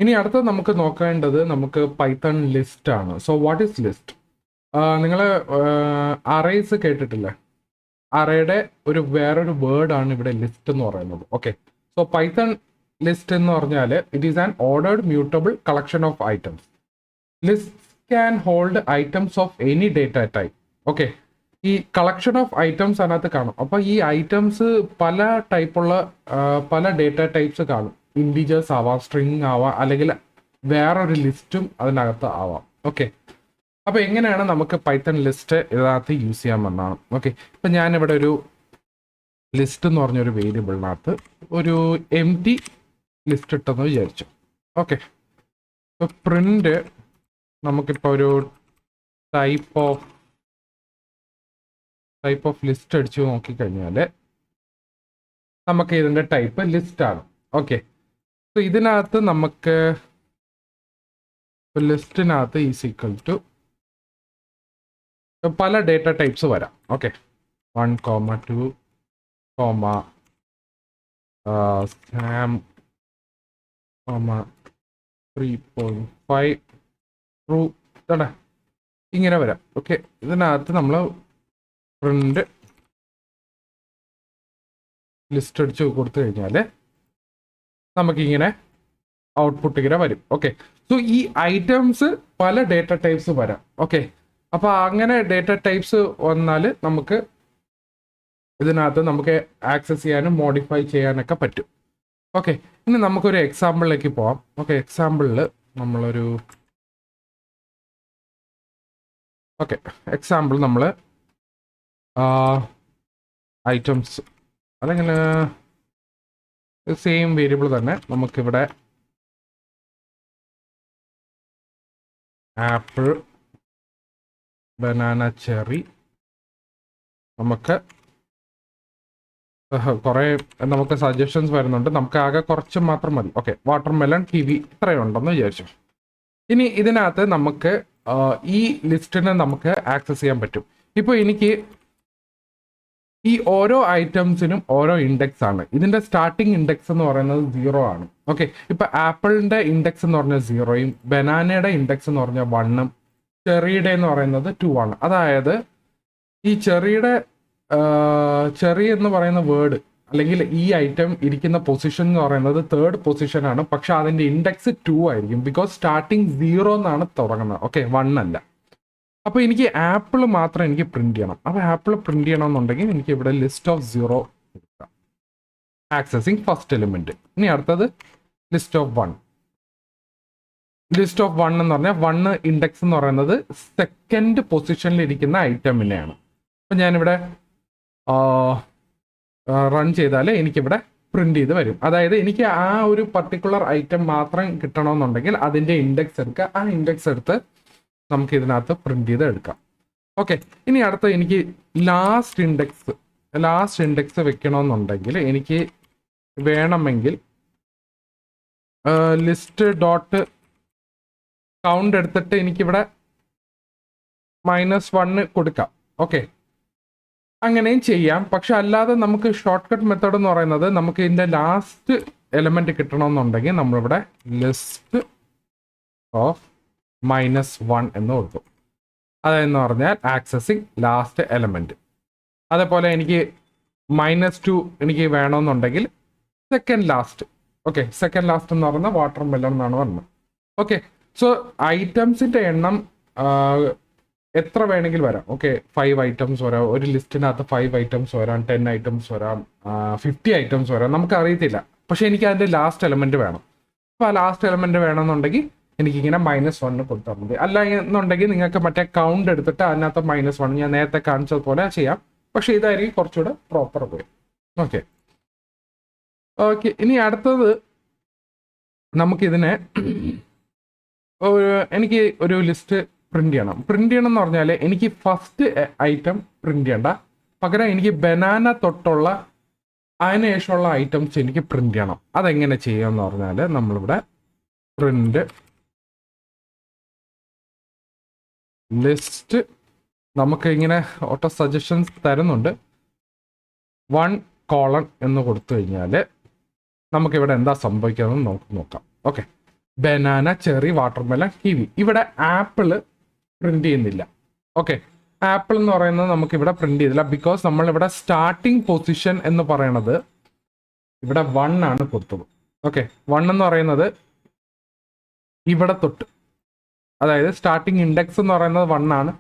ഇനി അടുത്ത നമുക്ക് നോക്കേണ്ടത് നമുക്ക് പൈത്തൺ ലിസ്റ്റ് ആണ്. So what is list? നിങ്ങൾ അറേസ് കേട്ടിട്ടില്ലേ? അറേയുടെ വേറൊരു വേർഡ് ആണ് ഇവിടെ ലിസ്റ്റ് എന്ന് പറയുന്നത്. ഓക്കെ, സോ പൈത്തൺ ലിസ്റ്റ് എന്ന് പറഞ്ഞാൽ it is an ordered mutable collection of items. List can hold items of any data type. Okay, ഈ കളക്ഷൻ ഓഫ് ഐറ്റംസ് അതിനകത്ത് കാണും. അപ്പോൾ ഈ ഐറ്റംസ് പല ടൈപ്പുള്ള പല ഡേറ്റ ടൈപ്സ് കാണും. ഇൻഡിജേഴ്സ് ആവാം, സ്ട്രിങ് ആവാം, അല്ലെങ്കിൽ വേറൊരു ലിസ്റ്റും അതിനകത്ത് ആവാം. ഓക്കെ, അപ്പോൾ എങ്ങനെയാണ് നമുക്ക് പൈത്തൺ ലിസ്റ്റ് ഇതിനകത്ത് യൂസ് ചെയ്യാമെന്നാണ്. ഓക്കെ, ഇപ്പം ഞാനിവിടെ ഒരു ലിസ്റ്റ് എന്ന് പറഞ്ഞൊരു വേരിയബിളിനകത്ത് ഒരു എം ടി ലിസ്റ്റ് ഇട്ടെന്ന് വിചാരിച്ചു. ഓക്കെ, ഇപ്പോൾ പ്രിന്റ് നമുക്കിപ്പോൾ ഒരു ടൈപ്പ് ഓഫ് ലിസ്റ്റ് അടിച്ചു നോക്കിക്കഴിഞ്ഞാൽ നമുക്ക് ഇതിൻ്റെ ടൈപ്പ് ലിസ്റ്റ് ആണ്. ഓക്കെ, സോ ഇതിനകത്ത് നമുക്ക് ലിസ്റ്റിനകത്ത് ഈസ് ഈക്വൽ ടു പല ഡേറ്റ ടൈപ്സ് വരാം. ഓക്കെ, 1, 2, സ്കാം, 3.5 ട്രൂ, ഇങ്ങനെ വരാം. ഓക്കെ, ഇതിനകത്ത് നമ്മൾ പ്രിന്റ് ലിസ്റ്റ് അടിച്ച് കൊടുത്തു കഴിഞ്ഞാൽ നമുക്കിങ്ങനെ ഔട്ട്പുട്ട് ഇങ്ങനെ വരും. ഓക്കെ, സോ ഈ ഐറ്റംസ് പല ഡേറ്റ ടൈപ്സ് വരാം. ഓക്കെ, അപ്പോൾ അങ്ങനെ ഡേറ്റ ടൈപ്സ് വന്നാൽ നമുക്ക് ഇതിനകത്ത് നമുക്ക് ആക്സസ് ചെയ്യാനും മോഡിഫൈ ചെയ്യാനൊക്കെ പറ്റും. ഓക്കെ, ഇനി നമുക്കൊരു എക്സാമ്പിളിലേക്ക് പോവാം. ഓക്കെ, എക്സാമ്പിളിൽ നമ്മളൊരു നമ്മൾ ഐറ്റംസ് അല്ലെങ്കിൽ സെയിം വേരിയബിൾ തന്നെ നമുക്കിവിടെ ആപ്പിൾ, ബനാന, ചെറി, നമുക്ക് കുറേ നമുക്ക് സജഷൻസ് വരുന്നുണ്ട്. നമുക്ക് ആകെ കുറച്ച് മാത്രം മതി. ഓക്കെ, വാട്ടർമെലൺ, കിവി ഇത്രയുണ്ടെന്ന് വിചാരിച്ചു. ഇനി ഇതിനകത്ത് നമുക്ക് ഈ ലിസ്റ്റിനെ നമുക്ക് ആക്സസ് ചെയ്യാൻ പറ്റും. ഇപ്പോൾ എനിക്ക് ഈ ഓരോ ഐറ്റംസിനും ഓരോ ഇൻഡെക്സ് ആണ്. ഇതിന്റെ സ്റ്റാർട്ടിങ് ഇൻഡെക്സ് എന്ന് പറയുന്നത് 0 ആണ്. ഓക്കെ, ഇപ്പൊ ആപ്പിളിന്റെ ഇൻഡെക്സ് എന്ന് പറഞ്ഞാൽ 0യും ബനാനയുടെ ഇൻഡെക്സ് എന്ന് പറഞ്ഞാൽ 1ഉം ചെറിയുടെ എന്ന് പറയുന്നത് 2 ആണ്. അതായത് ഈ ചെറി എന്ന് പറയുന്ന വേർഡ് അല്ലെങ്കിൽ ഈ ഐറ്റം ഇരിക്കുന്ന പൊസിഷൻ എന്ന് പറയുന്നത് 3rd പൊസിഷനാണ്. പക്ഷെ അതിന്റെ ഇൻഡെക്സ് 2 ആയിരിക്കും. ബിക്കോസ് സ്റ്റാർട്ടിങ് 0 എന്നാണ് തുടങ്ങുന്നത്. ഓക്കെ, 1 അല്ല. അപ്പോൾ എനിക്ക് ആപ്പിൾ മാത്രം എനിക്ക് പ്രിന്റ് ചെയ്യണം. അപ്പോൾ ആപ്പിൾ പ്രിന്റ് ചെയ്യണമെന്നുണ്ടെങ്കിൽ എനിക്ക് ഇവിടെ ലിസ്റ്റ് ഓഫ് 0 കൊടുക്കാം. Accessing first element. ഇനി അടുത്തത് ലിസ്റ്റ് ഓഫ് 1. ലിസ്റ്റ് ഓഫ് 1 എന്ന് പറഞ്ഞാൽ 1 ഇൻഡെക്സ് എന്ന് പറയുന്നത് 2nd പൊസിഷനിൽ ഇരിക്കുന്ന ഐറ്റമിനെയാണ്. അപ്പം ഞാനിവിടെ റൺ ചെയ്താൽ എനിക്കിവിടെ പ്രിന്റ് ചെയ്ത് വരും. അതായത് എനിക്ക് ആ ഒരു പർട്ടിക്കുലർ ഐറ്റം മാത്രം കിട്ടണമെന്നുണ്ടെങ്കിൽ അതിൻ്റെ ഇൻഡെക്സ് എടുക്കുക. ആ ഇൻഡെക്സ് എടുത്ത് നമുക്ക് ഇതിനകത്ത് പ്രിന്റ് ചെയ്ത് എടുക്കാം. ഓക്കെ, ഇനി അടുത്ത എനിക്ക് ലാസ്റ്റ് ഇൻഡെക്സ് വെക്കണമെന്നുണ്ടെങ്കിൽ എനിക്ക് വേണമെങ്കിൽ ലിസ്റ്റ് ഡോട്ട് കൗണ്ട് എടുത്തിട്ട് എനിക്കിവിടെ -1 കൊടുക്കാം. ഓക്കെ, അങ്ങനെയും ചെയ്യാം. പക്ഷെ അല്ലാതെ നമുക്ക് ഷോർട്ട് കട്ട് മെത്തേഡ് എന്ന് പറയുന്നത് നമുക്ക് ഇതിൻ്റെ ലാസ്റ്റ് എലമെന്റ് കിട്ടണമെന്നുണ്ടെങ്കിൽ നമ്മളിവിടെ ലിസ്റ്റ് ഓഫ് -1 എന്ന് കൊടുക്കും. അതെന്ന് പറഞ്ഞാൽ ആക്സസിങ് ലാസ്റ്റ് എലമെന്റ്. അതേപോലെ എനിക്ക് -2 എനിക്ക് വേണമെന്നുണ്ടെങ്കിൽ second last. Okay, second last എന്ന് പറയുന്നത് വാട്ടർമെലൺ എന്നാണ് പറഞ്ഞത്. ഓക്കെ, സോ ഐറ്റംസിന്റെ എണ്ണം എത്ര വേണമെങ്കിൽ വരാം. ഓക്കെ, 5 ഐറ്റംസ് വരാം. ഒരു ലിസ്റ്റിനകത്ത് 5 ഐറ്റംസ് വരാം, 10 ഐറ്റംസ് വരാം, 50 ഐറ്റംസ് വരാം. നമുക്ക് അറിയത്തില്ല. പക്ഷെ എനിക്ക് അതിന്റെ ലാസ്റ്റ് എലമെന്റ് വേണം. അപ്പോൾ ആ ലാസ്റ്റ് എലമെന്റ് വേണമെന്നുണ്ടെങ്കിൽ എനിക്കിങ്ങനെ -1 കൊടുത്താൽ മതി. അല്ല എന്നുണ്ടെങ്കിൽ നിങ്ങൾക്ക് മറ്റേ കൗണ്ട് എടുത്തിട്ട് അതിനകത്ത് -1 ഞാൻ നേരത്തെ കാണിച്ചതുപോലെ ചെയ്യാം. പക്ഷെ ഇതായിരിക്കും കുറച്ചുകൂടെ പ്രോപ്പർ വേ. ഓക്കെ, ഇനി അടുത്തത് നമുക്കിതിനെ എനിക്ക് ഒരു ലിസ്റ്റ് പ്രിന്റ് ചെയ്യണം എന്ന് പറഞ്ഞാൽ എനിക്ക് ഫസ്റ്റ് ഐറ്റം പ്രിന്റ് ചെയ്യണ്ട, പകരം എനിക്ക് ബനാന തൊട്ടുള്ള അതിനുശേഷമുള്ള ഐറ്റംസ് എനിക്ക് പ്രിന്റ് ചെയ്യണം. അതെങ്ങനെ ചെയ്യാമെന്ന് പറഞ്ഞാൽ നമ്മളിവിടെ പ്രിന്റ് ലിസ്റ്റ് നമുക്ക് ഇങ്ങനെ ഓട്ടോ സജഷൻസ് തരുന്നുണ്ട്. 1: എന്ന് കൊടുത്തു കഴിഞ്ഞാൽ നമുക്കിവിടെ എന്താ സംഭവിക്കുന്നത് നമുക്ക് നോക്കാം. Okay, banana, cherry, watermelon, kiwi. ഇവിടെ ആപ്പിള് പ്രിന്റ് ചെയ്യുന്നില്ല. ഓക്കെ, ആപ്പിൾ എന്ന് പറയുന്നത് നമുക്ക് ഇവിടെ പ്രിന്റ് ചെയ്തില്ല. ബിക്കോസ് നമ്മളിവിടെ സ്റ്റാർട്ടിങ് പൊസിഷൻ എന്ന് പറയണത് ഇവിടെ 1 ആണ് കൊടുത്തത്. ഓക്കെ, 1 എന്ന് പറയുന്നത് ഇവിടെ തൊട്ട്, അതായത് സ്റ്റാർട്ടിങ് ഇൻഡെക്സ് എന്ന് പറയുന്നത് 1 ആണ്.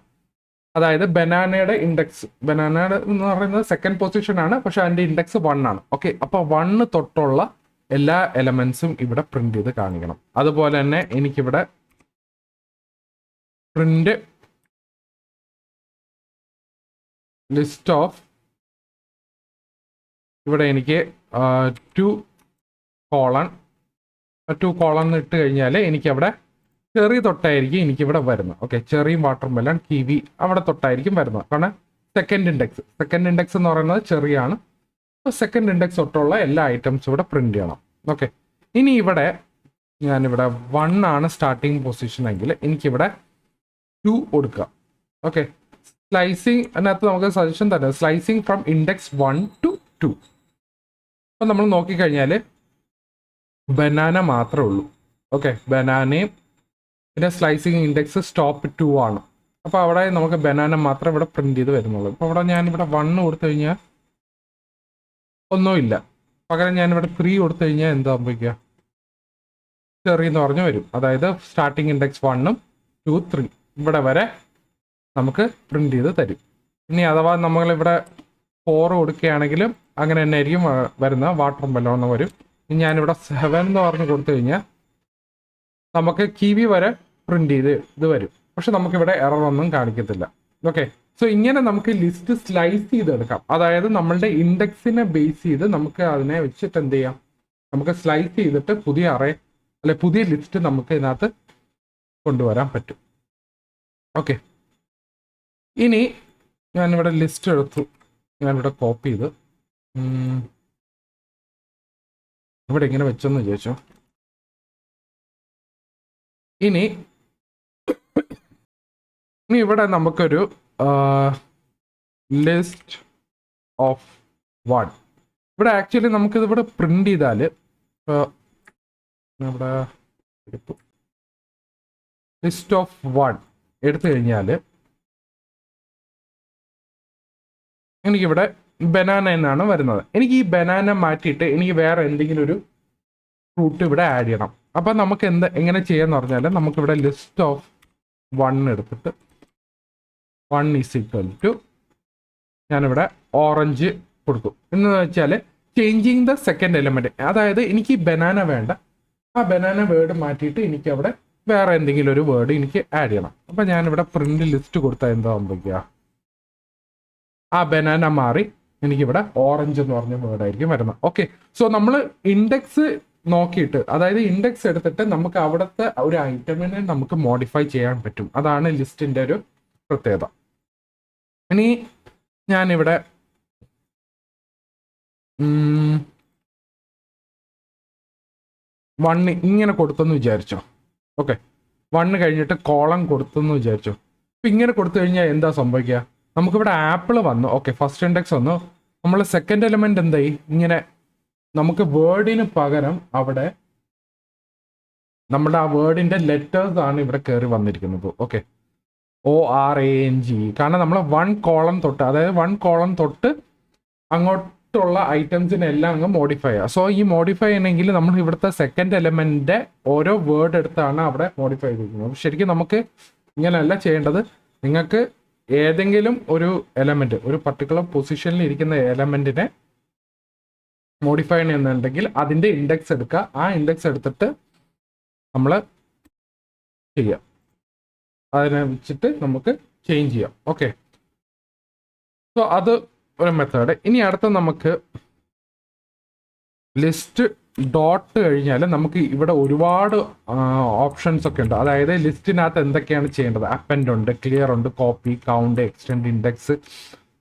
അതായത് ബനാനയുടെ ഇൻഡെക്സ്, ബനാനയുടെ എന്ന് പറയുന്നത് സെക്കൻഡ് പൊസിഷൻ ആണ്, പക്ഷെ അതിന്റെ ഇൻഡെക്സ് 1 ആണ്. ഓക്കെ, അപ്പൊ 1 തൊട്ടുള്ള എല്ലാ എലമെന്റ്സും ഇവിടെ പ്രിന്റ് ചെയ്ത് കാണിക്കണം. അതുപോലെ തന്നെ എനിക്കിവിടെ പ്രിന്റ് ലിസ്റ്റ് ഓഫ്, ഇവിടെ എനിക്ക് 2 കോളൺ ഇട്ട് കഴിഞ്ഞാൽ എനിക്കവിടെ ചെറി തൊട്ടായിരിക്കും എനിക്കിവിടെ വരുന്നത്. ഓക്കെ, ചെറിയും വാട്ടർമെലൺ, കിവി അവിടെ തൊട്ടായിരിക്കും വരുന്നത്. കാരണം സെക്കൻഡ് ഇൻഡെക്സ് എന്ന് പറയുന്നത് ചെറിയാണ്. അപ്പോൾ സെക്കൻഡ് ഇൻഡെക്സ് തൊട്ടുള്ള എല്ലാ ഐറ്റംസും ഇവിടെ പ്രിന്റ് ചെയ്യണം. ഓക്കെ, ഇനി ഇവിടെ ഞാനിവിടെ 1 ആണ് സ്റ്റാർട്ടിങ് പൊസിഷൻ എങ്കിൽ എനിക്കിവിടെ 2 കൊടുക്കുക. ഓക്കെ, സ്ലൈസിങ്, അതിനകത്ത് നമുക്ക് സജഷൻ തന്നെ, സ്ലൈസിങ് ഫ്രം ഇൻഡെക്സ് 1 to 2. അപ്പം നമ്മൾ നോക്കിക്കഴിഞ്ഞാൽ ബനാന മാത്രമേ ഉള്ളൂ. ഓക്കെ, ബനാനയും പിന്നെ സ്ലൈസിങ് ഇൻഡെക്സ് സ്റ്റോപ്പ് 2 ആണ്. അപ്പോൾ അവിടെ നമുക്ക് ബനാന മാത്രമേ ഇവിടെ പ്രിന്റ് ചെയ്ത് വരുന്നുള്ളൂ. അപ്പോൾ ഇവിടെ ഞാനിവിടെ 1 കൊടുത്തു കഴിഞ്ഞാൽ ഒന്നുമില്ല. പകരം ഞാനിവിടെ 3 കൊടുത്തു കഴിഞ്ഞാൽ എന്താ സംഭവിക്കുക? ചെറി എന്ന് പറഞ്ഞു വരും. അതായത് സ്റ്റാർട്ടിങ് ഇൻഡെക്സ് 1ഉം 2, 3 ഇവിടെ വരെ നമുക്ക് പ്രിന്റ് ചെയ്ത് തരും. ഇനി അഥവാ നമ്മളിവിടെ 4 കൊടുക്കുകയാണെങ്കിലും അങ്ങനെ തന്നെ ആയിരിക്കും വരുന്ന. വാട്ടർമെലൺ എന്ന് വരും. ഇനി ഞാനിവിടെ 7 എന്ന് പറഞ്ഞ് കൊടുത്തു കഴിഞ്ഞാൽ നമുക്ക് കിവി വരെ പ്രിന്റ് ചെയ്ത് ഇത് വരും. പക്ഷെ നമുക്കിവിടെ എറർ ഒന്നും കാണിക്കത്തില്ല. ഓക്കെ, സോ ഇങ്ങനെ നമുക്ക് ലിസ്റ്റ് സ്ലൈസ് ചെയ്തെടുക്കാം. അതായത് നമ്മളുടെ ഇൻഡെക്സിനെ ബേസ് ചെയ്ത് നമുക്ക് അതിനെ വെച്ചിട്ട് എന്ത് ചെയ്യാം, നമുക്ക് സ്ലൈസ് ചെയ്തിട്ട് പുതിയ അറേ അല്ലെ പുതിയ ലിസ്റ്റ് നമുക്ക് ഇതിനകത്ത് കൊണ്ടുവരാൻ പറ്റും. ഓക്കെ, ഇനി ഞാനിവിടെ ലിസ്റ്റ് എടുത്തു, ഞാനിവിടെ കോപ്പി ചെയ്ത് ഇവിടെ ഇങ്ങനെ വെച്ചെന്ന് ചോദിച്ചോ. ഇനി ഇവിടെ നമുക്കൊരു ലിസ്റ്റ് ഓഫ് 1, ഇവിടെ ആക്ച്വലി നമുക്കിത് ഇവിടെ പ്രിന്റ് ചെയ്താൽ ഇവിടെ ലിസ്റ്റ് ഓഫ് 1 എടുത്തു കഴിഞ്ഞാൽ എനിക്കിവിടെ ബനാന എന്നാണ് വരുന്നത്. എനിക്ക് ഈ ബനാന മാറ്റിയിട്ട് എനിക്ക് വേറെ എന്തെങ്കിലും ഒരു ഫ്രൂട്ട് ഇവിടെ ആഡ് ചെയ്യണം. അപ്പം നമുക്ക് എങ്ങനെ ചെയ്യാന്ന് പറഞ്ഞാൽ നമുക്കിവിടെ ലിസ്റ്റ് ഓഫ് 1 എടുത്തിട്ട് 1 ഈസ് ഈക്വൽ ടു ഞാനിവിടെ ഓറഞ്ച് കൊടുക്കും. എന്ന് വെച്ചാൽ ചേഞ്ചിങ് ദ സെക്കൻഡ് എലിമെന്റ്. അതായത് എനിക്ക് ഈ ബനാന വേണ്ട, ആ ബനാന വേർഡ് മാറ്റിയിട്ട് എനിക്ക് അവിടെ വേറെ എന്തെങ്കിലും ഒരു വേർഡ് എനിക്ക് ആഡ് ചെയ്യണം. അപ്പം ഞാനിവിടെ പ്രിന്റ് ലിസ്റ്റ് കൊടുത്താൽ എന്താ സംഭവിക്കുക? ആ ബനാന മാറി എനിക്കിവിടെ ഓറഞ്ച് എന്ന് പറഞ്ഞ വേർഡ് ആയിരിക്കും വരുന്നത്. ഓക്കെ, സോ നമ്മൾ ഇൻഡെക്സ് നോക്കിയിട്ട്, അതായത് ഇൻഡെക്സ് എടുത്തിട്ട് നമുക്ക് അവിടുത്തെ ഒരു ഐറ്റമിനെ നമുക്ക് മോഡിഫൈ ചെയ്യാൻ പറ്റും. അതാണ് ലിസ്റ്റിന്റെ ഒരു പ്രത്യേകത. ഇനി ഞാനിവിടെ 1 ഇങ്ങനെ കൊടുത്തെന്ന് വിചാരിച്ചോ. ഓക്കെ, 1 കഴിഞ്ഞിട്ട് കോളം കൊടുത്തെന്ന് വിചാരിച്ചോ. ഇപ്പം ഇങ്ങനെ കൊടുത്തു കഴിഞ്ഞാൽ എന്താ സംഭവിക്കുക? നമുക്കിവിടെ ആപ്പിൾ വന്നു. ഓക്കെ, ഫസ്റ്റ് ഇൻഡെക്സ് വന്നു. നമ്മൾ സെക്കൻഡ് എലിമെന്റ് എന്തായി? ഇങ്ങനെ നമുക്ക് വേർഡിന് പകരം അവിടെ നമ്മുടെ ആ വേർഡിന്റെ ലെറ്റേഴ്സ് ആണ് ഇവിടെ കയറി വന്നിരിക്കുന്നത്. ഓക്കെ, ORANG, കാരണം നമ്മൾ 1 കോളം തൊട്ട്, അതായത് 1 കോളം തൊട്ട് അങ്ങോട്ടുള്ള ഐറ്റംസിനെല്ലാം അങ്ങ് മോഡിഫൈ ചെയ്യുക. സോ ഈ മോഡിഫൈ ചെയ്യണമെങ്കിൽ നമ്മൾ ഇവിടുത്തെ സെക്കൻഡ് എലിമെന്റിന്റെ ഓരോ വേർഡ് എടുത്താണ് അവിടെ മോഡിഫൈ ചെയ്തിരിക്കുന്നത്. ശരിക്കും നമുക്ക് ഇങ്ങനെയല്ല ചെയ്യേണ്ടത്. നിങ്ങൾക്ക് ഏതെങ്കിലും ഒരു എലമെന്റ്, ഒരു പർട്ടിക്കുലർ പൊസിഷനിൽ ഇരിക്കുന്ന എലമെന്റിനെ മോഡിഫൈ ചെയ്യുന്നുണ്ടെങ്കിൽ അതിന്റെ ഇൻഡെക്സ് എടുക്കുക. ആ ഇൻഡെക്സ് എടുത്തിട്ട് നമ്മൾ ചെയ്യാം, അതിനെ വെച്ചിട്ട് നമുക്ക് ചേഞ്ച് ചെയ്യാം. ഓക്കെ, സോ അത് ഒരു മെത്തേഡ്. ഇനി അടുത്ത നമുക്ക് ലിസ്റ്റ് ഡോട്ട് കഴിഞ്ഞാൽ നമുക്ക് ഇവിടെ ഒരുപാട് ഓപ്ഷൻസ് ഒക്കെ ഉണ്ട്. അതായത് ലിസ്റ്റിനകത്ത് എന്തൊക്കെയാണ് ചെയ്യേണ്ടത്? അപ്പൻഡ് ഉണ്ട്, ക്ലിയർ ഉണ്ട്, കോപ്പി, കൗണ്ട്, എക്സ്റ്റെൻഡ്, ഇൻഡെക്സ്,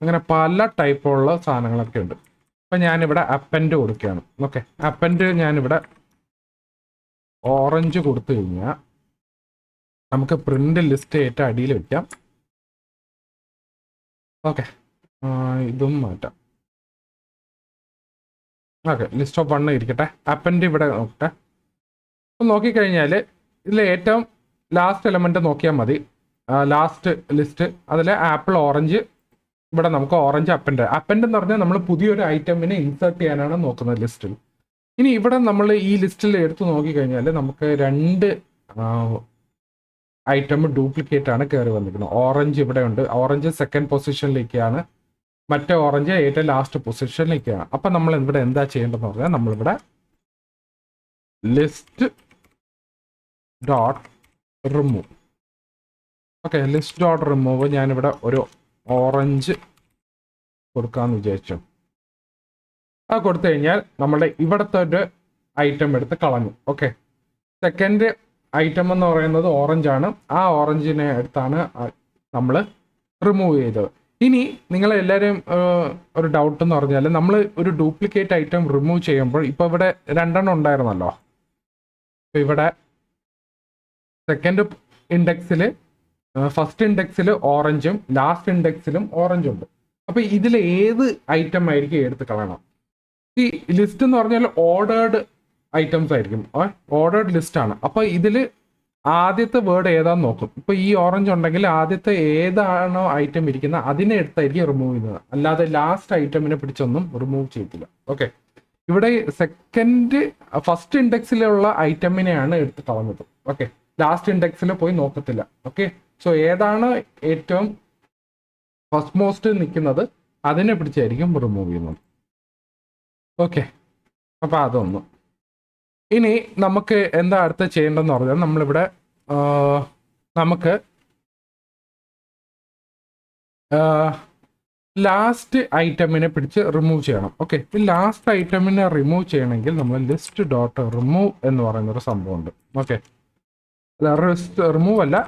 അങ്ങനെ പല ടൈപ്പുള്ള സാധനങ്ങളൊക്കെ ഉണ്ട്. അപ്പം ഞാനിവിടെ അപ്പൻഡ് കൊടുക്കുകയാണ്. ഓക്കെ, അപ്പൻഡ് ഞാനിവിടെ ഓറഞ്ച് കൊടുത്തു കഴിഞ്ഞാൽ നമുക്ക് പ്രിന്റ് ലിസ്റ്റ് ഏറ്റവും അടിയിൽ വെക്കാം. ഓക്കെ, ഇതും മാറ്റാം. ഓക്കെ, ലിസ്റ്റ് ഓഫ് 1 ഇരിക്കട്ടെ. അപ്പൻഡ് ഇവിടെ നോക്കട്ടെ. അപ്പം നോക്കിക്കഴിഞ്ഞാൽ ഇതിൽ ഏറ്റവും ലാസ്റ്റ് എലമെൻറ്റ് നോക്കിയാൽ മതി. ലാസ്റ്റ് ലിസ്റ്റ് അതിൽ ആപ്പിൾ ഓറഞ്ച്. ഇവിടെ നമുക്ക് ഓറഞ്ച് അപ്പൻഡ് എന്ന് പറഞ്ഞാൽ നമ്മൾ പുതിയൊരു ഐറ്റമിനെ ഇൻസേർട്ട് ചെയ്യാനാണ് നോക്കുന്നത് ലിസ്റ്റിൽ. ഇനി ഇവിടെ നമ്മൾ ഈ ലിസ്റ്റിൽ എടുത്ത് നോക്കിക്കഴിഞ്ഞാൽ നമുക്ക് 2 ഐറ്റം ഡ്യൂപ്ലിക്കേറ്റ് ആണ് കയറി വന്നിരിക്കുന്നത്. ഓറഞ്ച് ഇവിടെ ഉണ്ട്. ഓറഞ്ച് സെക്കൻഡ് പൊസിഷനിലേക്കാണ്, മറ്റേ ഓറഞ്ച് ഏറ്റവും ലാസ്റ്റ് പൊസിഷനിലേക്കാണ്. അപ്പം നമ്മൾ ഇവിടെ എന്താ ചെയ്യേണ്ടതെന്ന് പറഞ്ഞാൽ നമ്മളിവിടെ list dot remove. Okay, list dot remove. ഞാനിവിടെ ഒരു ഓറഞ്ച് കൊടുക്കാമെന്ന് വിചാരിച്ചു. അത് കൊടുത്തു കഴിഞ്ഞാൽ നമ്മളുടെ ഇവിടുത്തെ ഒരു ഐറ്റം എടുത്ത് കളഞ്ഞു. ഓക്കെ, സെക്കൻഡ് ഐറ്റം എന്ന് പറയുന്നത് ഓറഞ്ചാണ്. ആ ഓറഞ്ചിനെ എടുത്താണ് നമ്മൾ റിമൂവ് ചെയ്തത്. ഇനി നിങ്ങളെല്ലാവരും ഒരു ഡൗട്ട് എന്ന് പറഞ്ഞാൽ നമ്മൾ ഒരു ഡ്യൂപ്ലിക്കേറ്റ് ഐറ്റം റിമൂവ് ചെയ്യുമ്പോൾ ഇപ്പോൾ ഇവിടെ 2 ഉണ്ടായിരുന്നല്ലോ. ഇപ്പോൾ ഇവിടെ സെക്കൻഡ് ഇൻഡെക്സിൽ ഫസ്റ്റ് ഇൻഡെക്സിൽ ഓറഞ്ചും ലാസ്റ്റ് ഇൻഡെക്സിലും ഓറഞ്ചും ഉണ്ട്. അപ്പോൾ ഇതിൽ ഏത് ഐറ്റം ആയിരിക്കും എടുത്ത് കളയണം? ഈ ലിസ്റ്റ് എന്ന് പറഞ്ഞാൽ ഓർഡേർഡ് ഐറ്റംസ് ആയിരിക്കും, ഓർഡേർഡ് ലിസ്റ്റ് ആണ്. അപ്പോൾ ഇതിൽ ആദ്യത്തെ വേർഡ് ഏതാന്ന് നോക്കും. ഇപ്പോൾ ഈ ഓറഞ്ച് ഉണ്ടെങ്കിൽ ആദ്യത്തെ ഏതാണോ ഐറ്റം ഇരിക്കുന്നത് അതിനെ എടുത്തായിരിക്കും റിമൂവ് ചെയ്യുന്നത്, അല്ലാതെ ലാസ്റ്റ് ഐറ്റമിനെ പിടിച്ചൊന്നും റിമൂവ് ചെയ്തില്ല. ഓക്കെ, ഇവിടെ ഫസ്റ്റ് ഇൻഡെക്സിലുള്ള ഐറ്റമിനെയാണ് എടുത്ത് കളഞ്ഞത്. ഓക്കെ, ലാസ്റ്റ് ഇൻഡെക്സിൽ പോയി നോക്കത്തില്ല. ഓക്കെ, സോ ഏതാണ് ഏറ്റവും ഫസ്റ്റ് മോസ്റ്റ് നിൽക്കുന്നത് അതിനെ പിടിച്ചായിരിക്കും റിമൂവ് ചെയ്യുന്നത്. ഓക്കെ, അപ്പോൾ അതൊന്നും. ഇനി നമുക്ക് എന്താ അടുത്ത് ചെയ്യേണ്ടതെന്ന് പറഞ്ഞാൽ നമ്മളിവിടെ നമുക്ക് ലാസ്റ്റ് ഐറ്റമിനെ പിടിച്ച് റിമൂവ് ചെയ്യണം. ഓക്കെ, ഈ ലാസ്റ്റ് ഐറ്റമിനെ റിമൂവ് ചെയ്യണമെങ്കിൽ നമ്മൾ ലിസ്റ്റ് ഡോട്ട് റിമൂവ് എന്ന് പറയുന്നൊരു സംഭവമുണ്ട്. ഓക്കെ, റിമൂവ് അല്ല,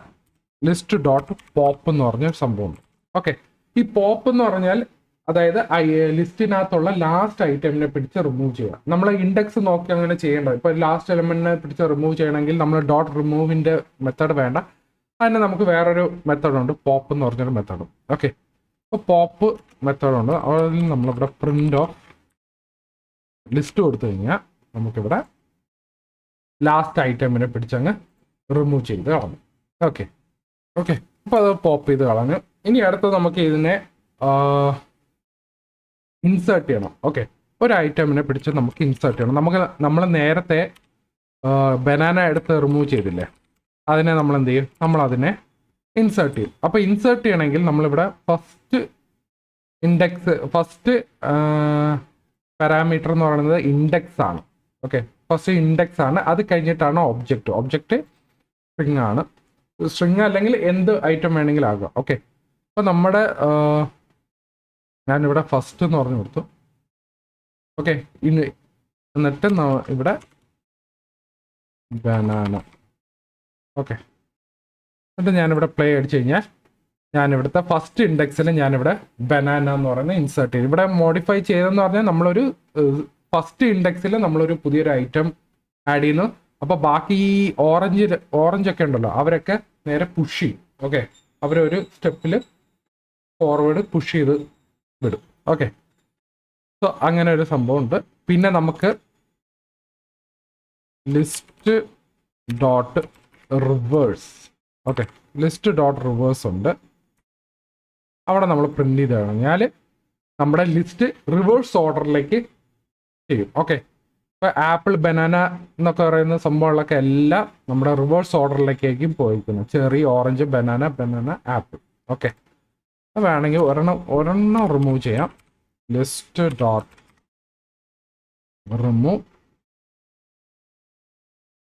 ലിസ്റ്റ് ഡോട്ട് പോപ്പ് എന്ന് പറഞ്ഞൊരു സംഭവമുണ്ട്. ഓക്കെ, ഈ പോപ്പ് എന്ന് പറഞ്ഞാൽ അതായത് ലിസ്റ്റിനകത്തുള്ള ലാസ്റ്റ് ഐറ്റമിനെ പിടിച്ച് റിമൂവ് ചെയ്യുക. നമ്മൾ ഇൻഡെക്സ് നോക്കി അങ്ങനെ ചെയ്യേണ്ടത്. ഇപ്പോൾ ലാസ്റ്റ് എലമെന്റിനെ പിടിച്ച് റിമൂവ് ചെയ്യണമെങ്കിൽ നമ്മൾ ഡോട്ട് റിമൂവിൻ്റെ മെത്തേഡ് വേണ്ട. അതിന് നമുക്ക് വേറൊരു മെത്തേഡുണ്ട്, പോപ്പ് എന്ന് പറഞ്ഞൊരു മെത്തേഡ്. ഓക്കെ, അപ്പോൾ പോപ്പ് മെത്തേഡുണ്ട്. അതിൽ നമ്മളിവിടെ പ്രിന്റ് ഓഫ് ലിസ്റ്റ് കൊടുത്തു കഴിഞ്ഞാൽ നമുക്കിവിടെ ലാസ്റ്റ് ഐറ്റമിനെ പിടിച്ചങ്ങ് റിമൂവ് ചെയ്ത് കളഞ്ഞു. ഓക്കെ ഓക്കെ, അപ്പോൾ അത് പോപ്പ് ചെയ്ത് കളഞ്ഞു. ഇനി അടുത്ത് നമുക്ക് ഇതിനെ ഇൻസേർട്ട് ചെയ്യണം. ഓക്കെ, ഒരു ഐറ്റമിനെ പിടിച്ച് നമുക്ക് ഇൻസേർട്ട് ചെയ്യണം. നമ്മൾ നേരത്തെ ബനാന എടുത്ത് റിമൂവ് ചെയ്തില്ലേ, അതിനെ നമ്മൾ എന്ത് ചെയ്യും? നമ്മൾ അതിനെ ഇൻസേർട്ട് ചെയ്യും. അപ്പോൾ ഇൻസേർട്ട് ചെയ്യണമെങ്കിൽ നമ്മളിവിടെ ഫസ്റ്റ് പാരാമീറ്റർ എന്ന് പറയുന്നത് ഇൻഡെക്സ് ആണ്. ഓക്കെ, ഫസ്റ്റ് ഇൻഡെക്സ് ആണ്. അത് കഴിഞ്ഞിട്ടാണ് ഒബ്ജക്റ്റ് സ്ട്രിങ് ആണ്. സ്ട്രിങ് അല്ലെങ്കിൽ എന്ത് ഐറ്റം വേണമെങ്കിലും ആകാം. ഓക്കെ, അപ്പോൾ നമ്മുടെ ഞാനിവിടെ ഫസ്റ്റ് എന്ന് പറഞ്ഞു കൊടുത്തു. ഓക്കെ, എന്നിട്ട് ഇവിടെ ബനാന. ഓക്കെ, എന്നിട്ട് ഞാനിവിടെ പ്ലേ അടിച്ചു കഴിഞ്ഞാൽ ഞാനിവിടുത്തെ ഫസ്റ്റ് ഇൻഡെക്സിൽ ഞാനിവിടെ ബനാന എന്ന് പറയുന്നത് ഇൻസേർട്ട് ചെയ്തു. ഇവിടെ മോഡിഫൈ ചെയ്തെന്ന് പറഞ്ഞാൽ നമ്മളൊരു ഫസ്റ്റ് ഇൻഡെക്സിൽ നമ്മളൊരു പുതിയൊരു ഐറ്റം ആഡ് ചെയ്യുന്നു. അപ്പോൾ ബാക്കി ഈ ഓറഞ്ചൊക്കെ ഉണ്ടല്ലോ, അവരൊക്കെ നേരെ പുഷ് ചെയ്യും. ഓക്കെ, അവരൊരു സ്റ്റെപ്പിൽ ഫോർവേഡ് പുഷ് ചെയ്ത് വിടും. ഓക്കെ, സോ അങ്ങനെ ഒരു സംഭവം ഉണ്ട്. പിന്നെ നമുക്ക് list dot reverse. Okay, list dot reverse ഉണ്ട്. അവിടെ നമ്മൾ പ്രിന്റ് ചെയ്ത് കഴിഞ്ഞാൽ നമ്മുടെ ലിസ്റ്റ് റിവേഴ്സ് ഓർഡറിലേക്ക് ചെയ്യും. ഓക്കെ, ഇപ്പോൾ ആപ്പിൾ ബനാന എന്നൊക്കെ പറയുന്ന സംഭവങ്ങളൊക്കെ എല്ലാം നമ്മുടെ റിവേഴ്സ് ഓർഡറിലേക്കായിരിക്കും പോയിരിക്കുന്നത്. Cherry, orange, banana, apple. Okay, വേണമെങ്കിൽ ഒരെണ്ണം റിമൂവ് ചെയ്യാം. List dot remove.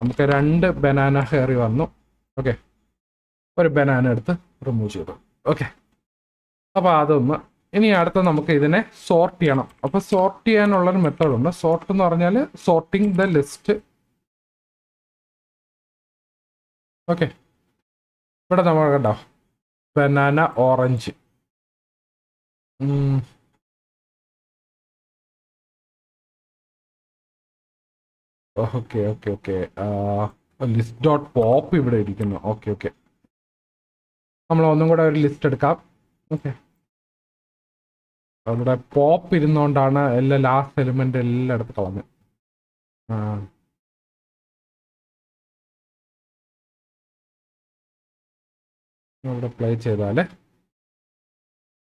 നമുക്ക് 2 ബനാന കയറി വന്നു. ഓക്കെ, ഒരു ബനാന എടുത്ത് റിമൂവ് ചെയ്തു. ഓക്കെ, അപ്പോൾ അതൊന്ന്. ഇനി അടുത്ത നമുക്ക് ഇതിനെ സോർട്ട് ചെയ്യണം. അപ്പോൾ സോർട്ട് ചെയ്യാനുള്ളൊരു മെത്തേഡ് ഉണ്ട്. സോർട്ട് എന്ന് പറഞ്ഞാൽ സോർട്ടിങ് ദ ലിസ്റ്റ്. ഓക്കെ, ഇവിടെ നമ്മൾ കണ്ടോ banana, orange. Okay okay okay, list dot pop ഇവിടെ ഇരിക്കുന്നു. ഓക്കെ ഓക്കെ, നമ്മൾ ഒന്നും കൂടെ ഒരു ലിസ്റ്റ് എടുക്കാം. ഓക്കെ, അവിടെ പോപ്പ് ഇരുന്നുകൊണ്ടാണ് എല്ലാ ലാസ്റ്റ് എലിമെന്റ് എല്ലാം എടുത്ത് കളഞ്ഞത്. ഇവിടെ പ്ലേ ചെയ്താൽ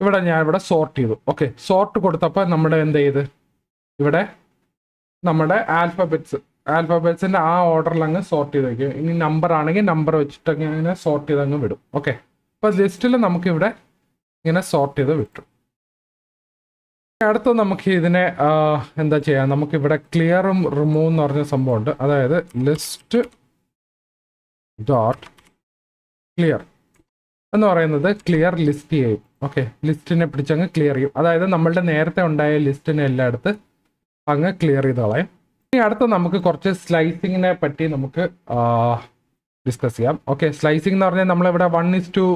ഇവിടെ ഞാൻ ഇവിടെ സോർട്ട് ചെയ്തു. ഓക്കെ, സോർട്ട് കൊടുത്തപ്പോൾ നമ്മുടെ എന്ത് ചെയ്ത് ഇവിടെ നമ്മുടെ ആൽഫബറ്റ്സിൻ്റെ ആ ഓർഡറിൽ അങ്ങ് സോർട്ട് ചെയ്ത് വയ്ക്കും. ഇനി നമ്പർ ആണെങ്കിൽ നമ്പർ വെച്ചിട്ട് ഇങ്ങനെ സോർട്ട് ചെയ്ത് അങ്ങ് വിടും. ഓക്കെ, അപ്പോൾ ലിസ്റ്റിൽ നമുക്കിവിടെ ഇങ്ങനെ സോർട്ട് ചെയ്ത് വിട്ടു. അടുത്ത നമുക്ക് ഇതിനെ എന്താ ചെയ്യാം, നമുക്കിവിടെ ക്ലിയറും റിമൂവ് എന്ന് പറഞ്ഞ സംഭവമുണ്ട്. അതായത് ലിസ്റ്റ് ഡോട്ട് ക്ലിയർ എന്ന് പറയുന്നത് ക്ലിയർ ലിസ്റ്റ് ചെയ്യും. ഓക്കെ, ലിസ്റ്റിനെ പിടിച്ചങ്ങ് ക്ലിയർ ചെയ്യും. അതായത് നമ്മളുടെ നേരത്തെ ഉണ്ടായ ലിസ്റ്റിനെ എല്ലാം എടുത്ത് അങ്ങ് ക്ലിയർ ചെയ്ത് കളയും. ഇനി അടുത്ത നമുക്ക് കുറച്ച് സ്ലൈസിങ്ങിനെ പറ്റി നമുക്ക് ഡിസ്കസ് ചെയ്യാം. ഓക്കെ, സ്ലൈസിങ് എന്ന് പറഞ്ഞാൽ നമ്മളിവിടെ 1:2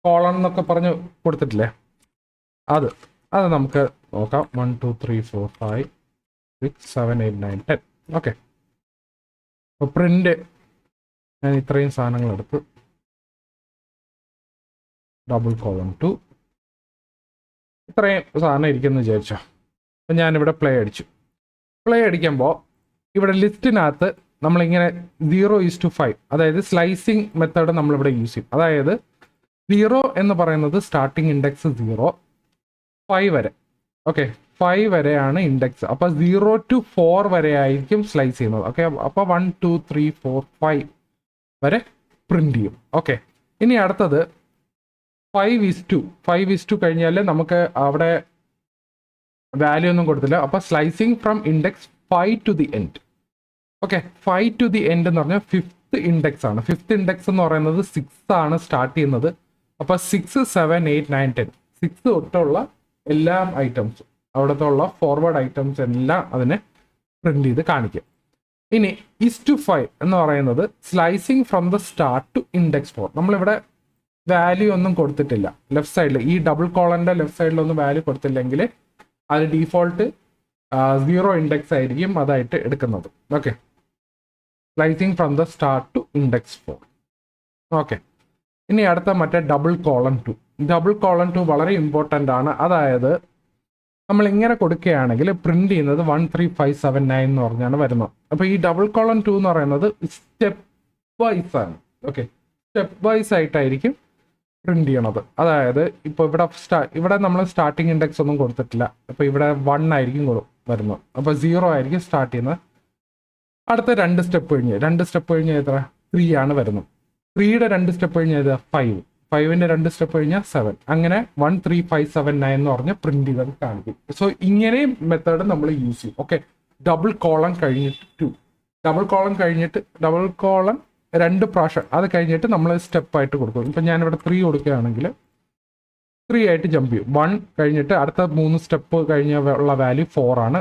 കോളൺ എന്നൊക്കെ പറഞ്ഞ് കൊടുത്തിട്ടില്ലേ, അത് നമുക്ക് നോക്കാം. 1 2 3 4 5 6 7 8 9 10. ഓക്കെ, അപ്പോൾ പ്രിന്റ് ഞാൻ ഇത്രയും സാധനങ്ങൾ എടുത്തു. :2 ഇത്രയും സാധനം ഇരിക്കുമെന്ന് വിചാരിച്ചോ. അപ്പം ഞാനിവിടെ പ്ലേ അടിച്ചു. പ്ലേ അടിക്കുമ്പോൾ ഇവിടെ ലിസ്റ്റിനകത്ത് നമ്മളിങ്ങനെ 0:5, അതായത് സ്ലൈസിങ് മെത്തേഡ് നമ്മളിവിടെ യൂസ് ചെയ്യും. അതായത് 0 എന്ന് പറയുന്നത് സ്റ്റാർട്ടിങ് ഇൻഡെക്സ് 0, 5 വരെ. ഓക്കെ, 5 വരെയാണ് ഇൻഡെക്സ്. അപ്പോൾ 0 to 4 വരെ ആയിരിക്കും സ്ലൈസ് ചെയ്യുന്നത്. ഓക്കെ, അപ്പോൾ 1 2 3 4 5 വരെ പ്രിന്റ് ചെയ്യും. ഓക്കെ, ഇനി അടുത്തത് 5:2 കഴിഞ്ഞാൽ നമുക്ക് അവിടെ വാല്യൂ ഒന്നും കൊടുത്തില്ല. അപ്പോൾ slicing from index 5 to the end. Okay, 5 to the end എന്ന് പറഞ്ഞാൽ 5th ഇൻഡെക്സ് ആണ്. 5th ഇൻഡെക്സ് എന്ന് പറയുന്നത് 6 ആണ് സ്റ്റാർട്ട് ചെയ്യുന്നത്. അപ്പോൾ 6 7 8 9 10 6 തൊട്ടുള്ള എല്ലാ ഐറ്റംസും അവിടുത്തെ ഉള്ള ഫോർവേഡ് ഐറ്റംസ് എല്ലാം അതിനെ പ്രിന്റ് ചെയ്ത് കാണിക്കും. ഇനി 5 എന്ന് പറയുന്നത് slicing from the start to index 4. നമ്മളിവിടെ വാല്യൂ ഒന്നും കൊടുത്തിട്ടില്ല ലെഫ്റ്റ് സൈഡിൽ, ഈ ഡബിൾ കോളൻ്റെ ലെഫ്റ്റ് സൈഡിലൊന്നും വാല്യൂ കൊടുത്തില്ലെങ്കിൽ അത് ഡീഫോൾട്ട് 0 ഇൻഡെക്സ് ആയിരിക്കും അതായിട്ട് എടുക്കുന്നത്. Okay, slicing from the start to index 4. Okay, ഇനി അടുത്ത മറ്റേ ഡബിൾ കോളൻ 2 വളരെ ഇമ്പോർട്ടൻ്റ് ആണ്. അതായത് നമ്മൾ ഇങ്ങനെ കൊടുക്കുകയാണെങ്കിൽ പ്രിന്റ് ചെയ്യുന്നത് 1 3 5 7 9 എന്ന് പറഞ്ഞാണ് വരുന്നത്. അപ്പോൾ ഈ ഡബിൾ കോളൻ 2 എന്ന് പറയുന്നത് സ്റ്റെപ്പ് വൈസ് ആണ്. ഓക്കെ, സ്റ്റെപ്പ് വൈസ് ആയിട്ടായിരിക്കും പ്രിന്റ് ചെയ്യണത്. അതായത് ഇപ്പോൾ ഇവിടെ നമ്മൾ സ്റ്റാർട്ടിങ് ഇൻഡെക്സ് ഒന്നും കൊടുത്തിട്ടില്ല. അപ്പോൾ ഇവിടെ 1 ആയിരിക്കും വരുന്നത്. അപ്പോൾ 0 ആയിരിക്കും സ്റ്റാർട്ട് ചെയ്യുന്നത്. അടുത്ത 2 സ്റ്റെപ്പ് കഴിഞ്ഞ് എത്ര 3 ആണ് വരുന്നത്. 3യുടെ 2 സ്റ്റെപ്പ് കഴിഞ്ഞ് 5, 5ന്റെ 2 സ്റ്റെപ്പ് കഴിഞ്ഞാൽ 7. അങ്ങനെ 1 3 5 7 9 എന്ന് പറഞ്ഞ് പ്രിന്റ് ചെയ്ത് കാണിക്കും. സോ ഇങ്ങനെ മെത്തേഡ് നമ്മൾ യൂസ് ചെയ്യും. ഓക്കെ, ഡബിൾ കോളൻ കഴിഞ്ഞിട്ട് ഡബിൾ കോളൻ 2 പ്രാവശ്യം അത് കഴിഞ്ഞിട്ട് നമ്മൾ സ്റ്റെപ്പായിട്ട് കൊടുക്കും. ഇപ്പം ഞാനിവിടെ 3 കൊടുക്കുകയാണെങ്കിൽ 3 ആയിട്ട് ജമ്പ് ചെയ്യും. 1 കഴിഞ്ഞിട്ട് അടുത്ത 3 സ്റ്റെപ്പ് കഴിഞ്ഞ ഉള്ള വാല്യൂ 4 ആണ്.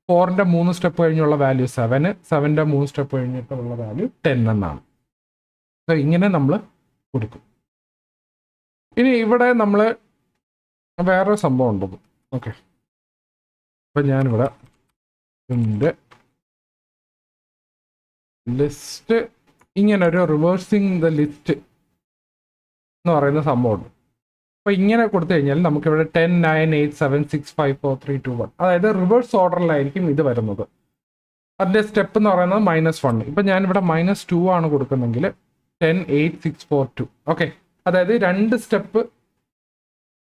4ന്റെ 3 സ്റ്റെപ്പ് കഴിഞ്ഞുള്ള വാല്യൂ 7, 7ന്റെ 3 സ്റ്റെപ്പ് കഴിഞ്ഞിട്ടുള്ള വാല്യൂ 10 എന്നാണ്. സോ ഇങ്ങനെ നമ്മൾ കൊടുക്കും. ഇനി ഇവിടെ നമ്മൾ വേറൊരു സംഭവം ഉണ്ട്. ഓക്കെ, അപ്പം ഞാനിവിടെ ലിസ്റ്റ് ഇങ്ങനെ ഒരു റിവേഴ്സിങ് ദ ലിസ്റ്റ് എന്ന് പറയുന്ന സംഭവമുണ്ട്. അപ്പോൾ ഇങ്ങനെ കൊടുത്തു കഴിഞ്ഞാൽ നമുക്കിവിടെ 10 9 8 7 6 5 4 3 2 1, അതായത് റിവേഴ്സ് ഓർഡറിലായിരിക്കും ഇത് വരുന്നത്. അതിൻ്റെ സ്റ്റെപ്പ് എന്ന് പറയുന്നത് -1. ഇപ്പം ഞാനിവിടെ -2 ആണ് കൊടുക്കുന്നെങ്കിൽ 10 8 6 4 2. ഓക്കെ, അതായത് 2 സ്റ്റെപ്പ്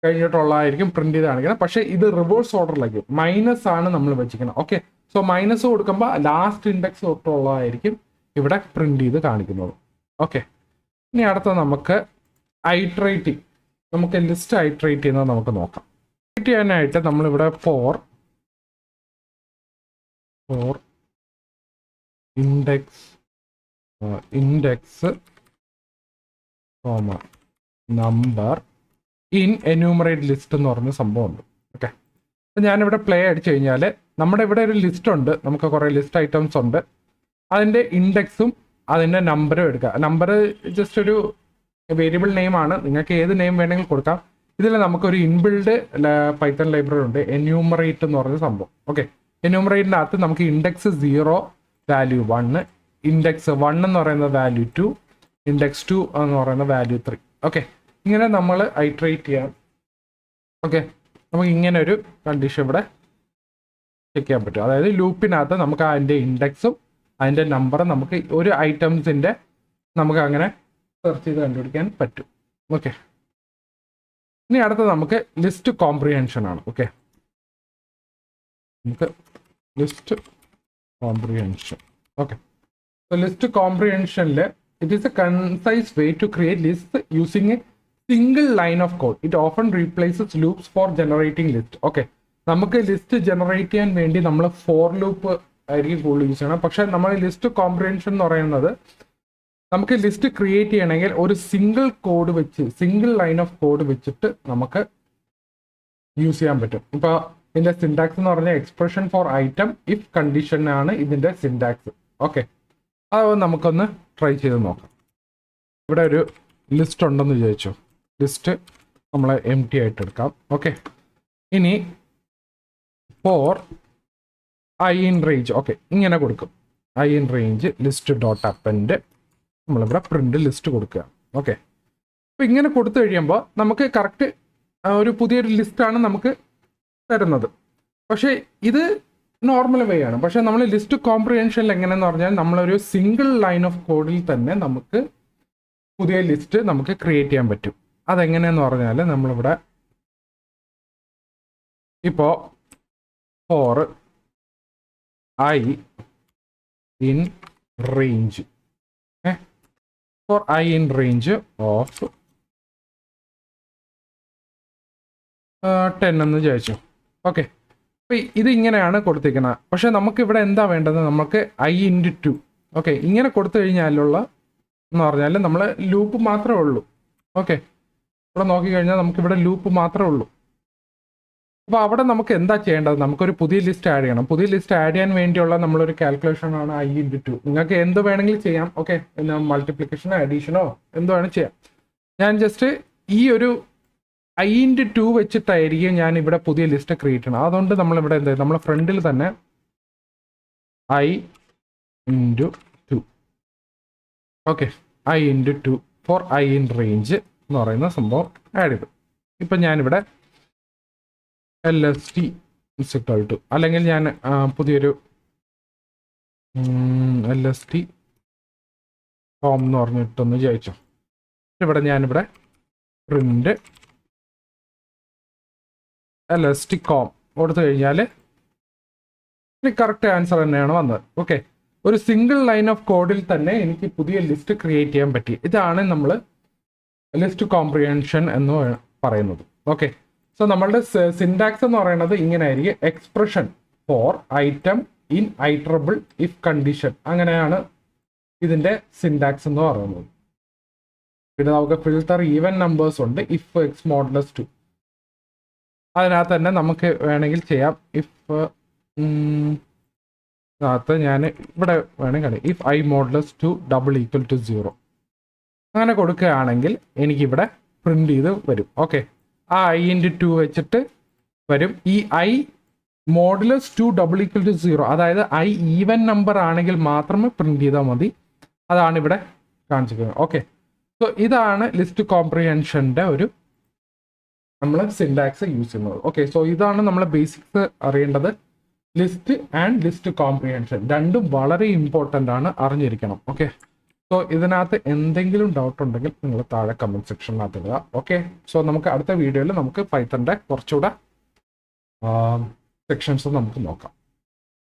കഴിഞ്ഞിട്ടുള്ളതായിരിക്കും പ്രിന്റ് ചെയ്ത് കാണിക്കണം. പക്ഷേ ഇത് റിവേഴ്സ് ഓർഡറിലായിരിക്കും, മൈനസ് ആണ് നമ്മൾ വെച്ചിരിക്കണം. ഓക്കെ, സോ മൈനസ് കൊടുക്കുമ്പോൾ ലാസ്റ്റ് ഇൻഡെക്സ് തൊട്ടുള്ളതായിരിക്കും ഇവിടെ പ്രിന്റ് ചെയ്ത് കാണിക്കുന്നത്. ഓക്കെ, ഇനി അടുത്ത നമുക്ക് ഐട്രേറ്റിംഗ്, നമുക്ക് ലിസ്റ്റ് ഐട്രേറ്റ് ചെയ്യുന്നത് നമുക്ക് നോക്കാം. ഐട്രേറ്റ് ചെയ്യാനായിട്ട് നമ്മളിവിടെ 4 index number in enumerate list എന്ന് പറഞ്ഞ സംഭവമുണ്ട്. ഓക്കെ, അപ്പം ഞാനിവിടെ പ്ലേ അടിച്ചു കഴിഞ്ഞാൽ നമ്മുടെ ഇവിടെ ഒരു ലിസ്റ്റ് ഉണ്ട്, നമുക്ക് കുറേ ലിസ്റ്റ് ഐറ്റംസ് ഉണ്ട്. അതിൻ്റെ ഇൻഡെക്സും അതിൻ്റെ നമ്പറും എടുക്കുക. നമ്പർ ജസ്റ്റ് ഒരു വേരിയബിൾ നെയിമാണ്, നിങ്ങൾക്ക് ഏത് നെയിം വേണമെങ്കിൽ കൊടുക്കാം. ഇതിൽ നമുക്കൊരു ഇൻബിൽഡ് പൈത്തൺ ലൈബ്രറി ഉണ്ട്, എന്യൂമറേറ്റ് എന്ന് പറഞ്ഞ സംഭവം. ഓക്കെ, എന്യൂമറേറ്റിനകത്ത് നമുക്ക് ഇൻഡെക്സ് 0 വാല്യൂ 1, ഇൻഡെക്സ് 1 എന്ന് പറയുന്ന വാല്യൂ 2, ഇൻഡെക്സ് 2 എന്ന് പറയുന്ന വാല്യൂ 3. ഓക്കെ, ഇങ്ങനെ നമ്മൾ ഐട്രേറ്റ് ചെയ്യാം. ഓക്കെ, നമുക്ക് ഇങ്ങനെ ഒരു കണ്ടീഷൻ ഇവിടെ ചെക്ക് ചെയ്യാൻ പറ്റും. അതായത് ലൂപ്പിനകത്ത് നമുക്ക് അതിൻ്റെ ഇൻഡെക്സും അതിൻ്റെ നമ്പറും നമുക്ക് ഒരു ഐറ്റംസിൻ്റെ നമുക്ക് അങ്ങനെ സെർച്ച് ചെയ്ത് കണ്ടുപിടിക്കാൻ പറ്റും. ഓക്കെ, ഇനി അടുത്തത് നമുക്ക് ലിസ്റ്റ് കോംപ്രിഹെൻഷൻ ആണ്. ഓക്കെ, നമുക്ക് list comprehension. Okay, so list കോംപ്രിഹെൻഷനിൽ it is a concise way to create list using a single line of code. It often replaces loops for generating list. Okay, നമുക്ക് list generate ചെയ്യാൻ വേണ്ടി നമ്മൾ for loop ആയിരിക്കും കൂടുതൽ use ചെയ്യണം. പക്ഷേ നമ്മൾ ലിസ്റ്റ് കോംപ്രിഹെൻഷൻ എന്ന് പറയുന്നത് നമുക്ക് ലിസ്റ്റ് ക്രിയേറ്റ് ചെയ്യണമെങ്കിൽ ഒരു സിംഗിൾ കോഡ് വെച്ച്, സിംഗിൾ ലൈൻ ഓഫ് കോഡ് വെച്ചിട്ട് നമുക്ക് യൂസ് ചെയ്യാൻ പറ്റും. ഇപ്പോൾ ഇതിൻ്റെ സിൻടാക്സ് എന്ന് പറഞ്ഞാൽ expression for item if condition ആണ് ഇതിൻ്റെ സിൻടാക്സ്. ഓക്കെ, അത് നമുക്കൊന്ന് ട്രൈ ചെയ്ത് നോക്കാം. ഇവിടെ ഒരു ലിസ്റ്റ് ഉണ്ടെന്ന് വിചാരിച്ചു. ലിസ്റ്റ് നമ്മൾ എം ടി ആയിട്ട് എടുക്കാം. ഓക്കെ, ഇനി for I in range. Okay, ഇങ്ങനെ കൊടുക്കും. I in range list dot append നമ്മളിവിടെ പ്രിന്റ് ലിസ്റ്റ് കൊടുക്കുക. ഓക്കെ, അപ്പോൾ ഇങ്ങനെ കൊടുത്തു കഴിയുമ്പോൾ നമുക്ക് കറക്റ്റ് ഒരു പുതിയൊരു ലിസ്റ്റാണ് നമുക്ക് തരുന്നത്. പക്ഷേ ഇത് നോർമൽ വേ ആണ്. പക്ഷേ നമ്മൾ ലിസ്റ്റ് കോംപ്രിഹെൻഷനിൽ എങ്ങനെയെന്ന് പറഞ്ഞാൽ നമ്മളൊരു സിംഗിൾ ലൈൻ ഓഫ് കോഡിൽ തന്നെ നമുക്ക് പുതിയ ലിസ്റ്റ് നമുക്ക് ക്രിയേറ്റ് ചെയ്യാൻ പറ്റും. അതെങ്ങനെയെന്ന് പറഞ്ഞാൽ നമ്മളിവിടെ ഇപ്പോൾ for I in range, for I in range of 10 എന്ന് ചോദിച്ചു. ഓക്കെ, അപ്പോൾ ഇത് ഇങ്ങനെയാണ് കൊടുത്തിരിക്കുന്നത്. പക്ഷേ നമുക്കിവിടെ എന്താ വേണ്ടത്? നമുക്ക് ഐ ഇൻറ്റു 2. ഓക്കെ, ഇങ്ങനെ കൊടുത്തു കഴിഞ്ഞാലുള്ള എന്ന് പറഞ്ഞാൽ നമ്മൾ ലൂപ്പ് മാത്രമേ ഉള്ളൂ. ഓക്കെ, ഇവിടെ നോക്കിക്കഴിഞ്ഞാൽ നമുക്കിവിടെ ലൂപ്പ് മാത്രമേ ഉള്ളൂ. അപ്പോൾ അവിടെ നമുക്ക് എന്താ ചെയ്യേണ്ടത്? നമുക്കൊരു പുതിയ ലിസ്റ്റ് ആഡ് ചെയ്യണം. പുതിയ ലിസ്റ്റ് ആഡ് ചെയ്യാൻ വേണ്ടിയുള്ള നമ്മളൊരു കാൽക്കുലേഷൻ ആണ് ഐ ഇൻറ്റു 2. നിങ്ങൾക്ക് എന്ത് വേണമെങ്കിലും ചെയ്യാം. ഓക്കെ, പിന്നെ മൾട്ടിപ്ലിക്കേഷനോ അഡീഷനോ എന്ത് വേണം ചെയ്യാം. ഞാൻ ജസ്റ്റ് ഈ ഒരു ഐ ഇൻറ്റു 2 വെച്ചിട്ടായിരിക്കും ഞാൻ ഇവിടെ പുതിയ ലിസ്റ്റ് ക്രിയേറ്റ് ചെയ്യണം. അതുകൊണ്ട് നമ്മളിവിടെ എന്ത് ചെയ്യും? നമ്മളെ ഫ്രണ്ടിൽ തന്നെ I into 2. Okay, I into 2 for I in range എന്ന് പറയുന്ന സംഭവം ആഡ് ചെയ്തു. ഇപ്പം ഞാനിവിടെ LST = അല്ലെങ്കിൽ ഞാൻ പുതിയൊരു LST ഹോം എന്ന് പറഞ്ഞിട്ടൊന്ന് ചോദിച്ചു. ഇവിടെ ഞാനിവിടെ പ്രിന്റ് LST കോം കൊടുത്തു കഴിഞ്ഞാൽ കറക്റ്റ് ആൻസർ തന്നെയാണ് വന്നത്. ഓക്കെ, ഒരു സിംഗിൾ ലൈൻ ഓഫ് കോഡിൽ തന്നെ എനിക്ക് പുതിയ ലിസ്റ്റ് ക്രിയേറ്റ് ചെയ്യാൻ പറ്റി. ഇതാണ് നമ്മൾ ലിസ്റ്റ് കോംപ്രിഹെൻഷൻ എന്ന് പറയുന്നത്. ഓക്കെ, സോ നമ്മളുടെ സിൻടാക്സ് എന്ന് പറയുന്നത് ഇങ്ങനെ ആയിരിക്കും. Expression for item in iterable if condition, അങ്ങനെയാണ് ഇതിൻ്റെ സിൻടാക്സ് എന്ന് പറയുന്നത്. പിന്നെ നമുക്ക് ഫിൽട്ടർ ഈവൻ നമ്പേഴ്സ് ഉണ്ട്. ഇഫ് എക്സ് മോഡുലസ് 2 അതിനകത്ത് തന്നെ നമുക്ക് വേണമെങ്കിൽ ചെയ്യാം. ഇഫ് അതിനകത്ത് ഞാൻ ഇവിടെ വേണമെങ്കിൽ ഇഫ് ഐ മോഡുലസ് 2 = 0 അങ്ങനെ കൊടുക്കുകയാണെങ്കിൽ എനിക്കിവിടെ പ്രിന്റ് ചെയ്ത് വരും. ഓക്കെ, ആ ഐ ഇൻറ്റു 2 വെച്ചിട്ട് വരും. ഈ ഐ മോഡുലസ് 2 = 0, അതായത് ഐ ഈവൻ നമ്പർ ആണെങ്കിൽ മാത്രമേ പ്രിന്റ് ചെയ്താൽ മതി. അതാണ് ഇവിടെ കാണിച്ചിരിക്കുന്നത്. ഓക്കെ, സോ ഇതാണ് ലിസ്റ്റ് കോംപ്രിഹെൻഷൻ്റെ ഒരു നമ്മൾ സിൻടാക്സ് യൂസ് ചെയ്യുന്നത്. ഓക്കെ, സോ ഇതാണ് നമ്മൾ ബേസിക്സ് അറിയേണ്ടത്. ലിസ്റ്റ് ആൻഡ് ലിസ്റ്റ് കോംപ്രിഹെൻഷൻ രണ്ടും വളരെ ഇമ്പോർട്ടൻ്റ് ആണ്, അറിഞ്ഞിരിക്കണം. ഓക്കെ, സോ ഇതിനകത്ത് എന്തെങ്കിലും ഡൗട്ട് ഉണ്ടെങ്കിൽ നിങ്ങൾ താഴെ കമൻറ്റ് സെക്ഷനിനകത്ത് ഇടുക. ഓക്കെ, സോ നമുക്ക് അടുത്ത വീഡിയോയിൽ നമുക്ക് പൈത്തൻ്റെ കുറച്ചുകൂടെ സെക്ഷൻസ് നമുക്ക് നോക്കാം.